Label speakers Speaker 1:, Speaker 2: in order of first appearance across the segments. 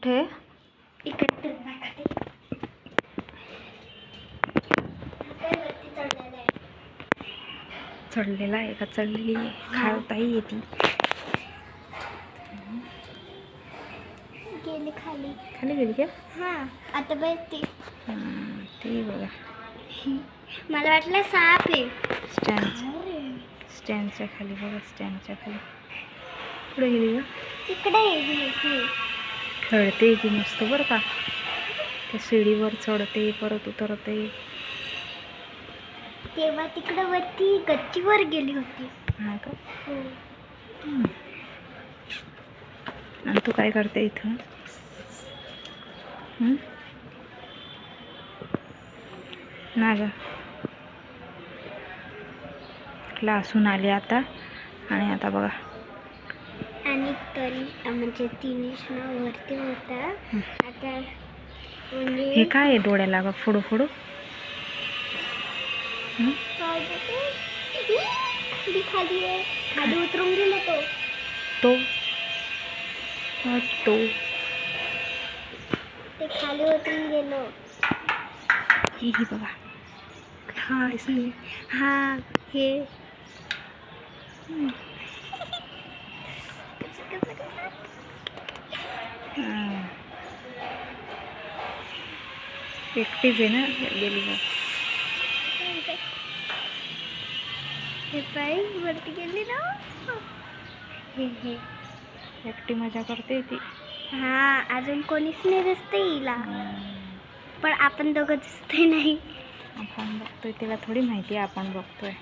Speaker 1: कुठे
Speaker 2: इकडे
Speaker 1: चढलेला आहे का? चढलेली आहे, खाताही येते.
Speaker 2: गेली खाली.
Speaker 1: खाली गेली का?
Speaker 2: हां, आता बघते.
Speaker 1: ते बघा,
Speaker 2: मला वाटलं साप आहे.
Speaker 1: स्टँडच्या खाली बघा, स्टँडच्या खाली. पुढे गेली का?
Speaker 2: इकडे
Speaker 1: चढते ती मस्त बरं का. त्या शिडीवर चढते, परत उतरते.
Speaker 2: तेव्हा तिकडे वरती गच्चीवर गेली होती.
Speaker 1: हा का?
Speaker 2: हो.
Speaker 1: आणि तू काय करते इथं? ना ग, क्लासून आले आता. आणि आता बघा,
Speaker 2: आणि तरी म्हणजे तिनेश ना वरती होता. आता म्हणजे
Speaker 1: हे काय आहे डोळ्याला ग? फोडू फोडू
Speaker 2: खाली आहे. खाली उतरून गेला
Speaker 1: तो
Speaker 2: ते खाली उतरून गेलो.
Speaker 1: ही बघा,
Speaker 2: हा हा हे
Speaker 1: एकटीच आहे ना गेली मग.
Speaker 2: हे पाय वरती गेली ना. हे
Speaker 1: एकटी मजा करते ती.
Speaker 2: हा, अजून कोणीच नाही दिसते हिला. पण आपण दोघं दिसते नाही.
Speaker 1: आपण बघतोय, तिला थोडी माहिती आहे आपण बघतोय.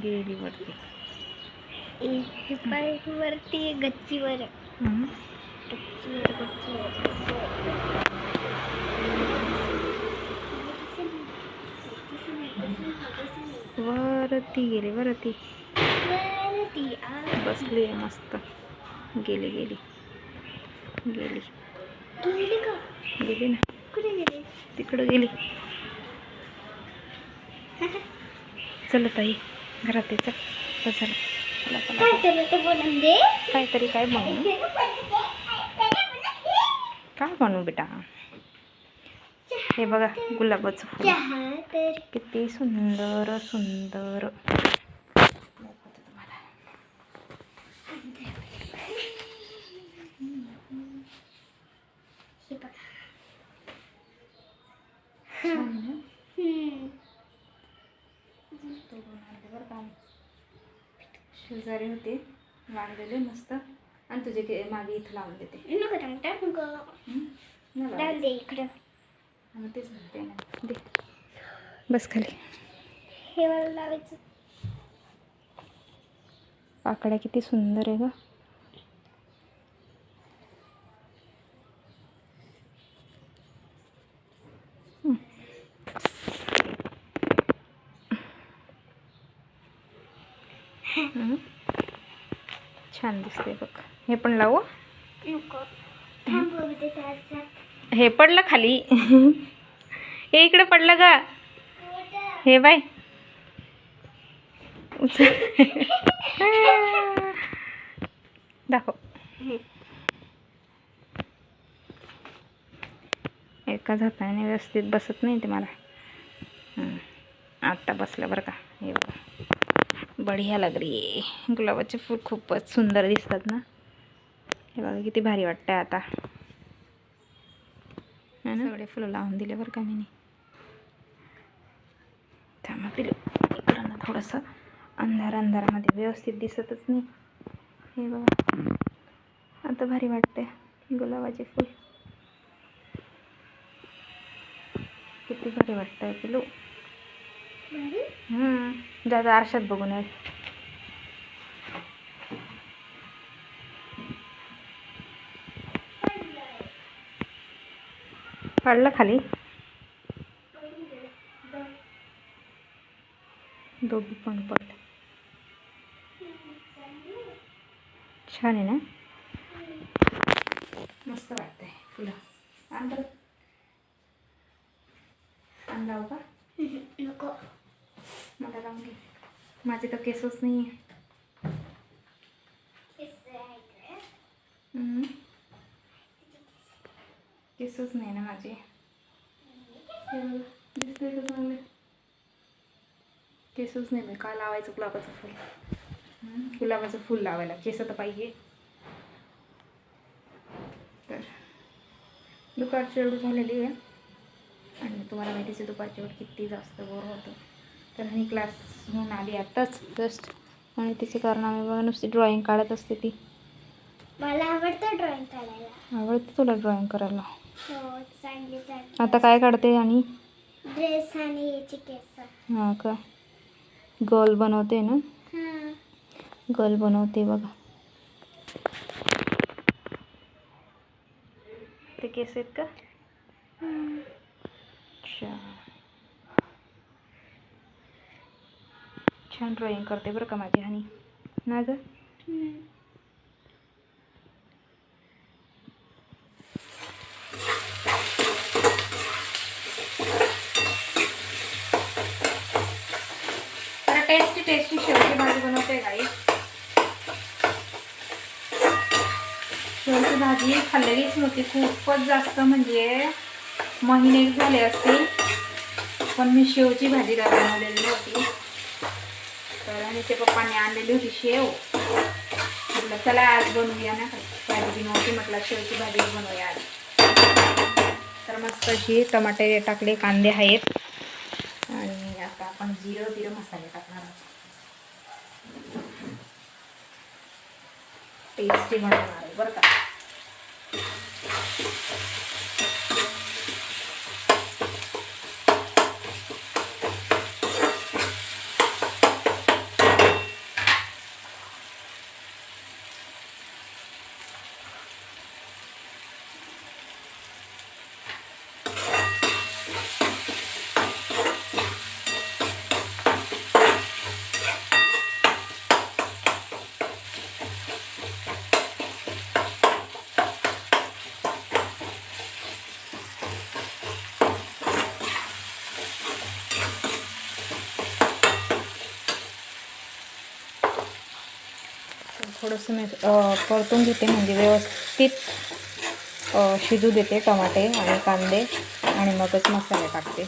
Speaker 1: गेली वरती.
Speaker 2: हे पाय वरती गच्चीवर.
Speaker 1: वरती गेली, वरती बसली आहे मस्त. गेली गेली गेली
Speaker 2: गेली का?
Speaker 1: गेली ना.
Speaker 2: कुठे गेली?
Speaker 1: तिकडं गेली. चल ताई, घरात आहे. चल चल, चला चला. काहीतरी काय बनवू? काय बनवू बेटा? हे बघा, गुलाबाचं फुल किती सुंदर सुंदर. शेजारी होते वाढलेले मस्त. आणि तुझे मागे इथं लावून देते. तेच म्हणते ना, दे बस खाली.
Speaker 2: हे मला लावायचं.
Speaker 1: पाकड्या किती सुंदर आहे ग. छान दिसते बघ. हे पण लावू? हे पडलं खाली. हे इकडे पडलं का? हे बाय, दाखव. एकाच हाताने व्यवस्थित बसत नाही ते मला. आत्ता बसलं बरं का. हे बघा, बढिया लग रही आहे. गुलाबाचे फूल खूपच सुंदर दिसतात ना. हे बघा किती भारी वाटतंय आता. सगळे फुलं लावून दिले बरं का मी. थांबा पिलू, इकडं ना थोडंसं अंधारामध्ये व्यवस्थित दिसतच नाही. हे बघा, आता भारी वाटते गुलाबाचे फूल. किती भारी वाटतंय पिलू. ज्यादा आरशात बघून आहे. पडलं खाली. दोघी पण पडले. छान आहे ना, मस्त वाटतंय फुलं. अंदर लावू का?
Speaker 2: नको,
Speaker 1: मला लावून घे. माझे तर केसच नाही आहे. केसच नाही ना माझे. हे बघा, दिसतंय का चांगले? केसच नाही. मी काय लावायचं गुलाबाचं फूल? गुलाबाचं फूल लावायला केस तर पाहिजे. तर दुपारची एवढी झालेली आहे आणि तुम्हाला माहितीच आहे दुपारची एवढी किती जास्त बोर होतं. तर मी क्लास घेऊन आली आत्ताच जस्ट, आणि तिचे कारनामे बघा, नुसती ड्रॉइंग काढत असते ती.
Speaker 2: मला आवडतं ड्रॉइंग काढायला.
Speaker 1: आवडते तुला ड्रॉइंग करायला?
Speaker 2: हो, चांगली चांगली.
Speaker 1: आता काय काढते? आणि
Speaker 2: ड्रेस आणि याची केस.
Speaker 1: हां का, गर्ल बनवते ना?
Speaker 2: हां.
Speaker 1: गर्ल बनवते बघा. ते केस आहेत का? अच्छा, छान ड्रॉइंग करते बरं का माझी हनी ना ग. तर टेस्टी टेस्टी शेवची भाजी बनवते गाई. शेवची भाजी खाल्लेलीच नव्हती, खूपच जास्त, म्हणजे महिने झाले असतील, पण मी शेवची भाजी बनवलेली नव्हती. तर आणि ते पप्पांनी आणलेली होती शेव. म्हटलं चला आज बनवूया ना, भाजी नव्हती, म्हटलं शेवची भाजी बनवूया आज. तर मस्त अशी टमाटे टाकले, कांदे आहेत, आणि आता आपण जिरं मसाले टाकणार आहोत. टेस्टी बनवणार आहे बरं का. थोडंसं मी परतून घेते, म्हणजे व्यवस्थित शिजू देते टमाटे आणि कांदे, आणि मगच मसाले टाकते.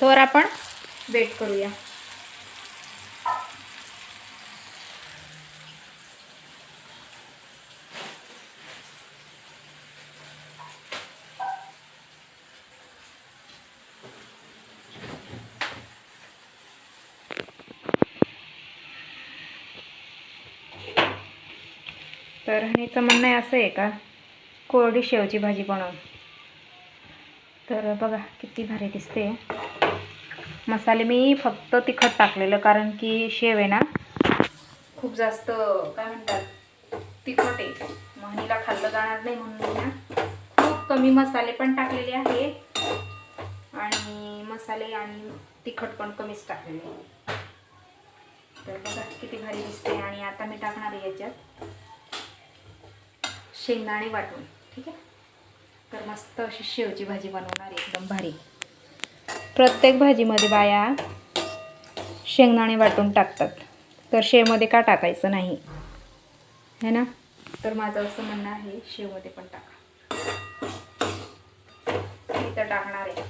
Speaker 1: तर आपण वेट करूया. तर ह्याचं म्हणणं आहे असं आहे का, कोरडी शेवची भाजी बनव. तर बघा किती भारी दिसते. मसाले मी फक्त तिखट टाकलेलं, कारण की शेव आहे ना खूप जास्त काय म्हणतात तिखट आहे, महिला खाल्लं जाणार नाही, म्हणून ना खूप कमी मसाले पण टाकलेले आहे, आणि मसाले आणि तिखट पण कमीच टाकलेले आहे. तर बघा किती भारी दिसते. आणि आता मी टाकणार आहे याच्यात शेंगदाणे वाटून. ठीक आहे, तर मस्त अशी शेवची भाजी बनवणार आहे, एकदम भारी. प्रत्येक भाजीमध्ये बाया शेंगदाणे वाटून टाकतात, तर शेवमध्ये का टाकायचं नाही है ना. तर माझं असं म्हणणं आहे, शेवमध्ये पण टाका. मी तर टाकणार आहे,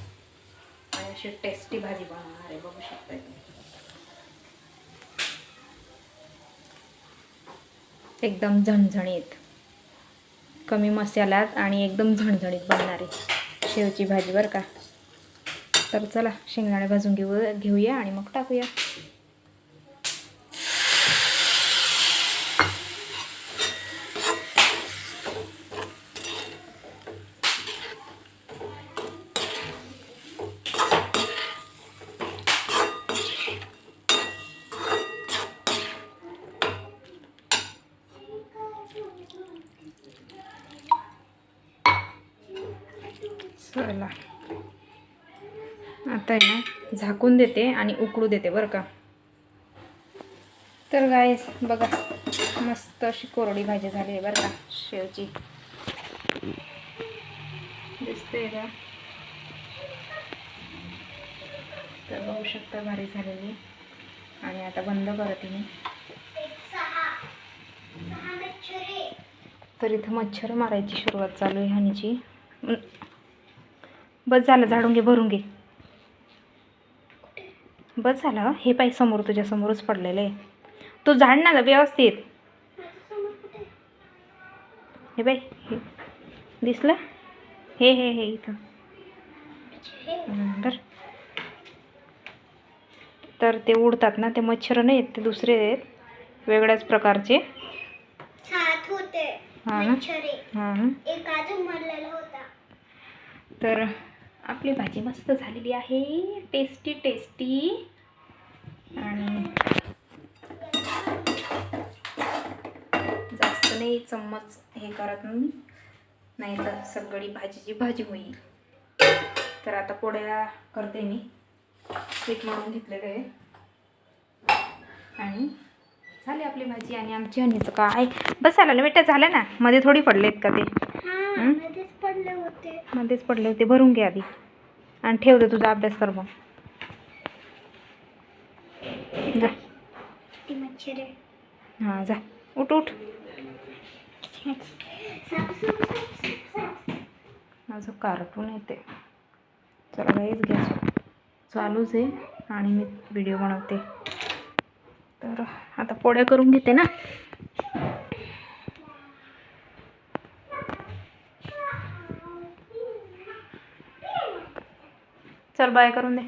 Speaker 1: आणि अशी टेस्टी भाजी बनवणार आहे, बघू शकता तुम्ही. एकदम झणझणीत, कमी मसाल्यात आणि एकदम झणझणीत बनणारी शेवची भाजी बरं का. तर चला शेंगदाणे भाजून घेऊया आणि मग टाकूया. चला आता आहे ना झाकून देते आणि उकळू देते बरं का. तर गाईस बघा मस्त अशी कोरडी भाजी झाली आहे बरं का शेवची. दिसते का? तर बघू शकता भारी झालेली. आणि आता बंद करते मी. तर इथं मच्छर मारायची सुरुवात चालू आहे ह्यानीची. बस झालं, झाडून घे, भरून घे. बस झालं. हे पाय समोर, तुझ्या समोरच पडलेलं आहे. तू झाड ना व्यवस्थित. हे बाई, हे दिसलं? हे हे हे इथं बरं. तर ते उडतात ना, ते मच्छर नाही आहेत, ते दुसरे आहेत वेगळ्याच प्रकारचे.
Speaker 2: सात होते
Speaker 1: हां ना.
Speaker 2: मच्छरे.
Speaker 1: हां ना.
Speaker 2: एक अजून मरलेला होता.
Speaker 1: तर आपली भाजी मस्त झालेली आहे, टेस्टी टेस्टी. आणि जास्त नाही चम्मच हे करत नाही तर सगळी भाजीची भाजी होईल. तर आता पोळ्या करते मी. पीठ मळून घेतलेलं आहे आणि झाली आपली भाजी. आणि आमची हनीचं काय बस झालं ना बेटा, झालं ना. मध्ये थोडी पडलेत का ते?
Speaker 2: मध्येच पडले होते.
Speaker 1: मध्येच पडले होते. भरून घे आधी आणि ठेव दे, तुझा अभ्यास कर मग. जा.
Speaker 2: ती मच्छरे.
Speaker 1: हां जा, उठ उठ. माझं कार्टून येते. चला काहीच घ्यायचं चालूच आहे आणि मी व्हिडिओ बनवते. तर आता पोळ्या करून घेते ना. चल बाय करून दे.